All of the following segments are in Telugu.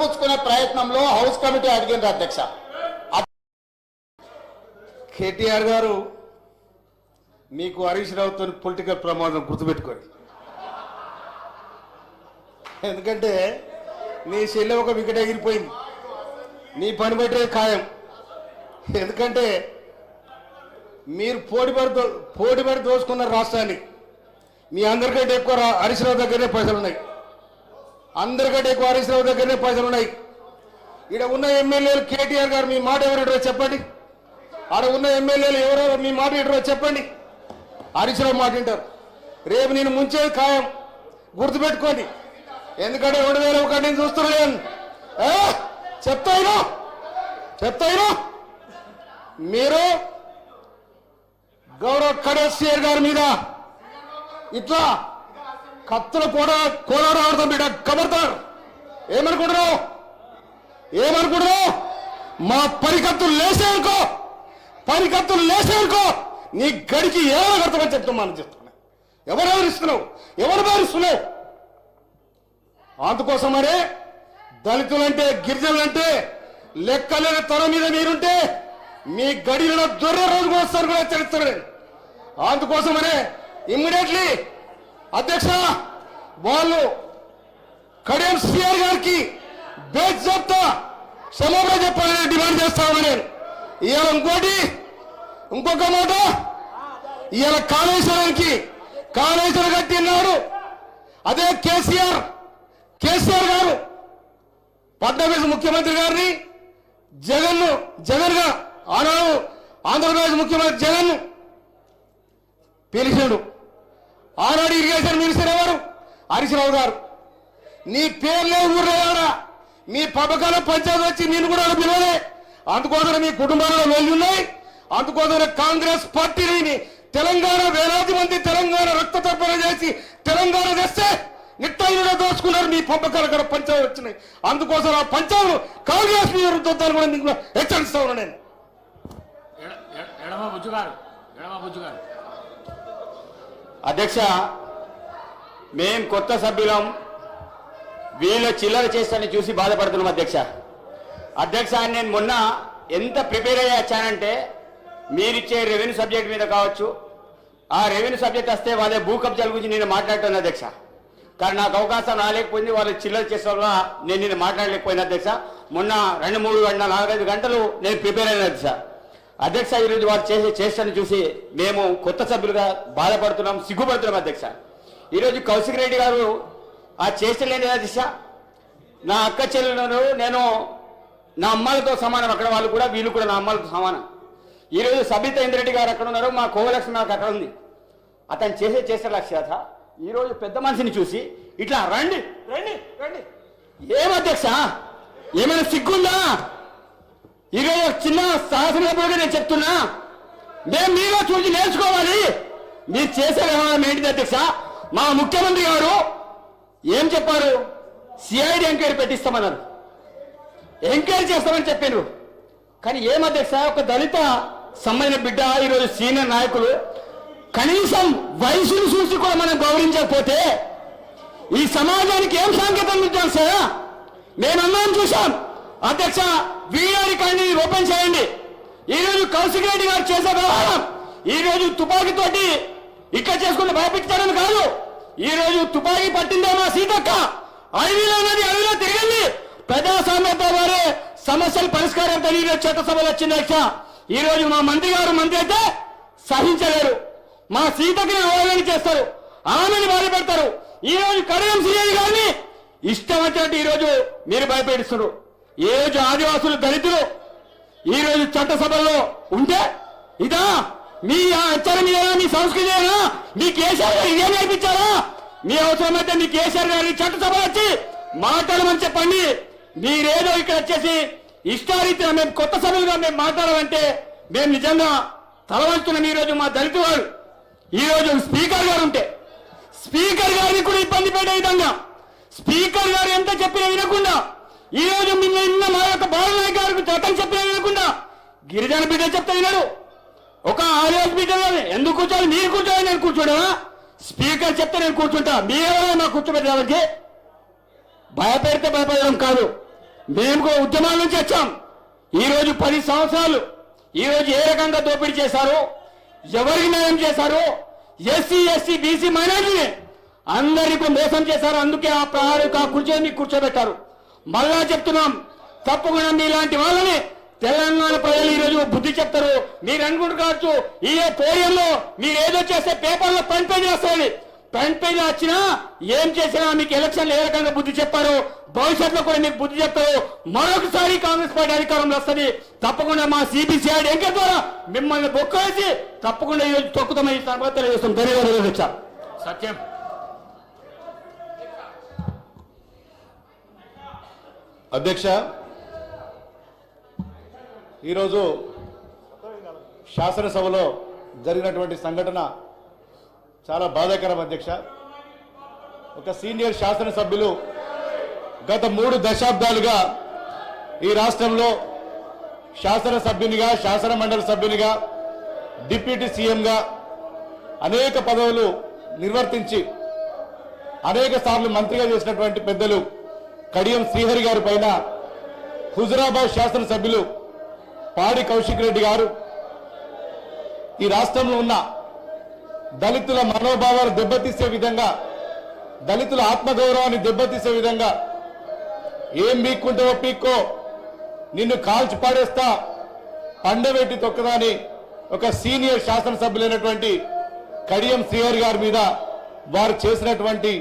కప్పిపుచ్చుకునే ప్రయత్నంలో హౌస్ కమిటీ అడిగింది అధ్యక్ష. కేటీఆర్ గారు మీకు హరీష్ రావుతో పొలిటికల్ ప్రమాదం గుర్తుపెట్టుకోండి. ఎందుకంటే నీ చెల్లె ఒక వికెట్ ఎగిరిపోయింది, నీ పని పెట్టేది ఖాయం. ఎందుకంటే మీరు పోటీపడి దోచుకున్న రాష్ట్రాన్ని. మీ అందరికంటే ఎక్కువ హరీష్ రావు దగ్గరనే పైసలు ఉన్నాయి, అందరికంటే ఎక్కువ హరీష్ రావు దగ్గరనే పైసలు ఉన్నాయి. ఇక్కడ ఉన్న ఎమ్మెల్యేలు కేటీఆర్ గారు మీ మాట ఎవరు చెప్పండి, ఆడ ఉన్న ఎమ్మెల్యేలు ఎవరెవరు మీ మాట ఏంటో చెప్పండి. హరీష్ రావు మాట వింటారు. రేపు నేను ముంచేది ఖాయం, గుర్తుపెట్టుకోండి. ఎందుకంటే 2001 నేను చూస్తున్నాను. చెప్తాయినా మీరు గౌరవ కడేశ్వర్ గారి మీద ఇట్లా కత్తులు కూడా కోలాడతాం బిడ్డ, కబడతారు. ఏమనుకుంటున్నావు? మా పరికత్తులు లేసేనుకో నీ గడికి ఏమైనా కడతామని చెప్తామని చెప్తున్నా. ఎవరెవరు ఇస్తున్నావు, ఎవరు భావిస్తున్నావు? అందుకోసమనే దళితులంటే గిరిజనులంటే లెక్కలేని తన మీద మీరుంటే మీ గడిలో దొర్ర రోజుకు వస్తారు కూడా హెచ్చరిస్తారు. అందుకోసమనే ఇమ్మీడియట్లీ అధ్యక్ష వాళ్ళు కడియం సిఆర్ గారికి బేజాబ్తా క్షమాపణ చెప్పాలని డిమాండ్ చేస్తామని నేను. ఇవాళ ఇంకొక మాట, ఇవాళ కాళేశ్వరం కట్టినాడు అదే కేసీఆర్ గారు ఫడ్నవీస్ ముఖ్యమంత్రి గారిని జగన్ గా ఆనాడు ఆంధ్రప్రదేశ్ ముఖ్యమంత్రి జగన్ పిలిచాడు. ఆనాడు ఇరిగేషన్ మినిస్టర్ ఎవరు? హరీష్ రావు గారు. నీ పేర్లే ఊర్లేడా, మీ పథకాల పంచాయతీ వచ్చి నేను కూడా పిలవలే. అందుకోసం మీ కుటుంబాలలో వెళ్ళున్నాయి. అందుకోసం కాంగ్రెస్ పార్టీని తెలంగాణ వేలాది మంది తెలంగాణ రక్త తర్పణ చేసి తెలంగాణ తెస్తే నిట్టైన దోచుకున్నారు. మీ పంపకాల కూడా పంచాయతీ వచ్చినాయి. అందుకోసం ఆ పంచాయతీలు కాంగ్రెస్ విరుద్ధాన్ని కూడా మీకు హెచ్చరిస్తా ఉన్నా నేను. అధ్యక్ష, మేం కొత్త సభ్యులం, వీళ్ళు చిల్లర చేస్తానని చూసి బాధపడుతున్నాం అధ్యక్ష. నేను మొన్న ఎంత ప్రిపేర్ అయ్యి వచ్చానంటే మీరిచ్చే రెవెన్యూ సబ్జెక్ట్ మీద కావచ్చు, ఆ రెవెన్యూ సబ్జెక్ట్ వస్తే వాళ్ళ భూ కబ్జాల గురించి నేను మాట్లాడుతాను అధ్యక్ష. కానీ నాకు అవకాశం రాలేకపోయింది, వాళ్ళు చిల్లర చేసే వల్ల నేను నిన్న మాట్లాడలేకపోయినా అధ్యక్ష. మొన్న 2, 3, 4, 5 గంటలు నేను ప్రిపేర్ అయిన అధ్యక్ష. ఈరోజు వాళ్ళు చేస్తాను చూసి మేము కొత్త సభ్యులుగా బాధపడుతున్నాం, సిగ్గుపడుతున్నాం అధ్యక్ష. ఈరోజు కౌశిక్ రెడ్డి గారు ఆ చేస్తలేని అధ్యక్ష. నా అక్క చెల్లెలను నేను నా అమ్మాలతో సమానం, అక్కడ వాళ్ళు కూడా వీళ్ళు కూడా నా అమ్మాలతో సమానం. ఈరోజు సబితా ఇంద్రెడ్డి గారు అక్కడ ఉన్నారు, మా కోవలక్ష్మి నాకు అక్కడ ఉంది. అతను చేసే లక్ష్యాత ఈరోజు పెద్ద మనిషిని చూసి ఇట్లా రండి రండి రండి. ఏమధ్యక్ష, ఏమైనా సిగ్గుందా? ఈరోజు చిన్న శాసనసభ్యులుగా నేను చెప్తున్నా, మేము మీలో చూసి నేర్చుకోవాలి. మీరు చేసే వ్యవహారం ఏంటిది అధ్యక్ష? మా ముఖ్యమంత్రి గారు ఏం చెప్పారు? సిఐడి ఎంక్వైరీ పెట్టిస్తామన్నారు, ఎంక్వైరీ చేస్తామని చెప్పారు. కానీ ఏమధ్యక్ష, ఒక దళిత సంబంధించిన బిడ్డ ఈరోజు సీనియర్ నాయకులు కనీసం వయసును చూసి కూడా మనం గౌరవించకపోతే ఈ సమాజానికి ఏం సంకేతం ఇద్దాం సార్? మేమందరం చూసాం అధ్యక్ష. వీడియో రికార్డుని ఓపెన్ చేయండి. ఈరోజు కౌశిక్ రెడ్డి గారు చేసే వ్యవహారం ఈరోజు తుపాకీతోటి ఇక్కడ చేసుకుంటే భయపెట్టారని కాదు. ఈరోజు తుపాకీ పట్టిందే మా సీతక్క, అడవిలో తిరిగింది. ప్రజాస్వామ్యంతో వారే సమస్యల పరిష్కారంతో ఈరోజు చట్టసభలు వచ్చింది అధ్యక్ష. ఈరోజు మా మంత్రి అయితే సహించలేరు, మా సీతకి అవగాహన చేస్తారు, ఆమెను బాధ పెడతారు. ఈరోజు కడియం సిఐ గారిని ఇష్టం వచ్చినట్టు ఈరోజు మీరు భయపెడుతున్నారు. ఏ రోజు ఆదివాసులు దళితులు ఈరోజు చట్టసభల్లో ఉంటే ఇదా మీ ఆచారం మీద, మీ సంస్కృతి అయినా మీ కేసీఆర్ గారు ఇదే నేర్పించారా? మీ అవసరమైతే మీ కేసీఆర్ గారి చట్టసభ వచ్చి మాట్లాడమని చెప్పండి. మీరేదో ఇక్కడ వచ్చేసి ఇష్టారీతిగా మేము కొత్త సభలుగా మేము మాట్లాడాలంటే మేము నిజంగా తలవంచుతున్నాం. ఈరోజు మా దళిత వారు ఈరోజు స్పీకర్ గారు ఉంటే స్పీకర్ గారిని కూడా ఇబ్బంది పెట్టే విధంగా స్పీకర్ గారు ఎంత చెప్పినా వినకుండా ఈరోజు నిన్న మా యొక్క బాలనాయక్ గారికి చట్టం చెప్పినా వినకుండా గిరిజన బిడ్డ చెప్తే వినడు. ఒక ఆర్ఎస్ బిడ్డ ఎందుకు కూర్చోవాలి? మీరు కూర్చోవాలి, నేను కూర్చోడా? స్పీకర్ చెప్తే నేను కూర్చుంటా, మీరెవరో నాకు కూర్చోబెట్టడానికి? భయపెడితే భయపడడం కాదు. మేము కూడా ఉద్యమాల నుంచి వచ్చాం. ఈరోజు 10 సంవత్సరాలు ఈరోజు ఏ రకంగా దోపిడీ చేశారు, ఎవరికి న్యాయం చేశారు, ఎస్సీ ఎస్టీ బీసీ మైనారిటీని అందరికీ మోసం చేశారు. అందుకే ఆ ప్రహారిక కుర్చీని కూర్చోబెట్టారు. మళ్ళా చెప్తున్నాం, తప్పకుండా మీలాంటి వాళ్ళని తెలంగాణ ప్రజలు ఈరోజు బుద్ధి చెప్తారు. మీరు అనుకుంటున్నారు ఈ పోడియంలో మీరు ఏదో చేస్తే పేపర్లో ఫ్రంట్ పేజ్ వస్తుంది. ఫ్రంట్ పేజ్ వచ్చినా ఏం చేసినా మీకు ఎలక్షన్లు ఏ రకంగా బుద్ధి చెప్పారు, భవిష్యత్తులో కూడా మీకు బుద్ధి చెప్తారు. మరొకసారి కాంగ్రెస్ పార్టీ అధికారంలో వస్తుంది. తప్పకుండా మా సిబిసిఐడి ఎంక ద్వారా మిమ్మల్ని బొక్కేసి తప్పకుండా ఈరోజు తొక్కుతామని తెలియజేస్తాం. ధన్యవాదాలు. సత్యం. అధ్యక్ష, ఈరోజు శాసనసభలో జరిగినటువంటి సంఘటన చాలా బాధాకరం. అధ్యక్ష, ఒక సీనియర్ శాసనసభ్యులు గత 3 దశాబ్దాలుగా ఈ రాష్ట్రంలో శాసనసభ్యునిగా, శాసన మండలి సభ్యునిగా, డిప్యూటీ సీఎంగా అనేక పదవులు నిర్వర్తించి అనేక సార్లు మంత్రిగా చేసినటువంటి పెద్దలు కడియం శ్రీహరి గారి పైన హుజురాబాద్ శాసనసభ్యులు పాడి కౌశిక్ రెడ్డి గారు ఈ రాష్ట్రంలో ఉన్న దళితుల మనోభావాలు దెబ్బతీసే విధంగా, దళితుల ఆత్మగౌరవాన్ని దెబ్బతీసే విధంగా, ఏం పీక్కుంటావో పీక్కో, నిన్ను కాల్చి పాడేస్తా, పండబెట్టి తొక్కదాని ఒక సీనియర్ శాసనసభ్యులైనటువంటి కడియం శ్రీహరి గారి మీద వారు చేసినటువంటి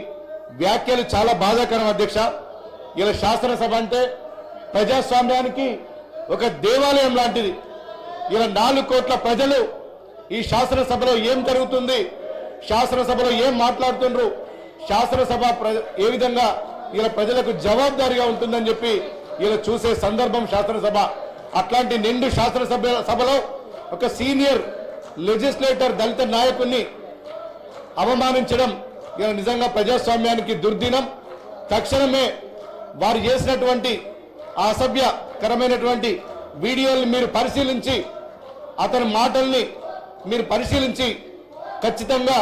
వ్యాఖ్యలు చాలా బాధాకరం. అధ్యక్ష, ఇలా శాసనసభ అంటే ప్రజాస్వామ్యానికి ఒక దేవాలయం లాంటిది. ఇలా 4 కోట్ల ప్రజలు ఈ శాసనసభలో ఏం జరుగుతుంది, శాసనసభలో ఏం మాట్లాడుతుండ్రు, శాసనసభ ఏ విధంగా ఇలా ప్రజలకు జవాబుదారీగా ఉంటుందని చెప్పి ఇలా చూసే సందర్భం శాసనసభ. అట్లాంటి నిండు శాసనసభలో ఒక సీనియర్ లెజిస్లేటర్ దళిత నాయకుడిని అవమానించడం ఇలా నిజంగా ప్రజాస్వామ్యానికి దుర్దినం. తక్షణమే వారు చేసినటువంటి ఆ అసభ్యకరమైనటువంటి వీడియోల్ని మీరు పరిశీలించి, అతని మాటల్ని మీరు పరిశీలించి ఖచ్చితంగా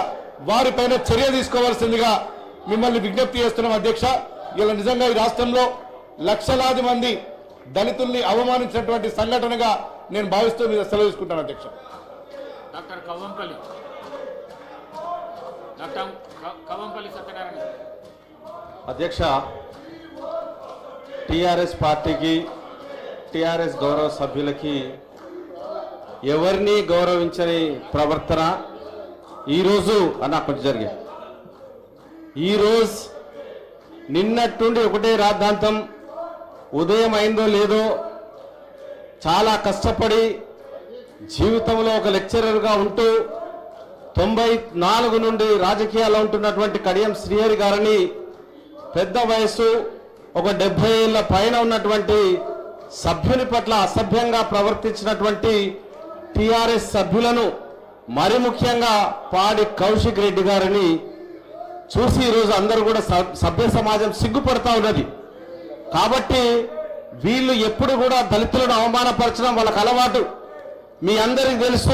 వారిపైన చర్య తీసుకోవాల్సిందిగా మిమ్మల్ని విజ్ఞప్తి చేస్తున్నాం. అధ్యక్ష, ఇలా నిజంగా ఈ రాష్ట్రంలో లక్షలాది మంది దళితుల్ని అవమానించినటువంటి సంఘటనగా నేను భావిస్తూ మీరు సెలవు తీసుకుంటాను. అధ్యక్ష. డాక్టర్ కవంపల్లి సత్యనారాయణ. అధ్యక్ష, టిఆర్ఎస్ పార్టీకి, టిఆర్ఎస్ గౌరవ సభ్యులకి ఎవరిని గౌరవించని ప్రవర్తన ఈరోజు అన్న కొంచెం జరిగింది. ఈరోజు నిన్నట్టుండి ఒకటే రాద్ధాంతం, ఉదయం అయిందో లేదో చాలా కష్టపడి జీవితంలో ఒక లెక్చరర్గా ఉంటూ 94 నుండి రాజకీయాల్లో ఉంటున్నటువంటి కడియం శ్రీహరి గారిని పెద్ద వయసు ఒక 70 ఏళ్ల పైన ఉన్నటువంటి సభ్యుని పట్ల అసభ్యంగా ప్రవర్తించినటువంటి టిఆర్ఎస్ సభ్యులను, మరి ముఖ్యంగా పాడి కౌశిక్ రెడ్డి గారిని చూసి ఈరోజు అందరూ కూడా సభ్య సమాజం సిగ్గుపడతా ఉన్నది. కాబట్టి వీళ్ళు ఎప్పుడు కూడా దళితులను అవమానపరచడం వాళ్ళకి అలవాటు. మీ అందరికీ తెలుసు.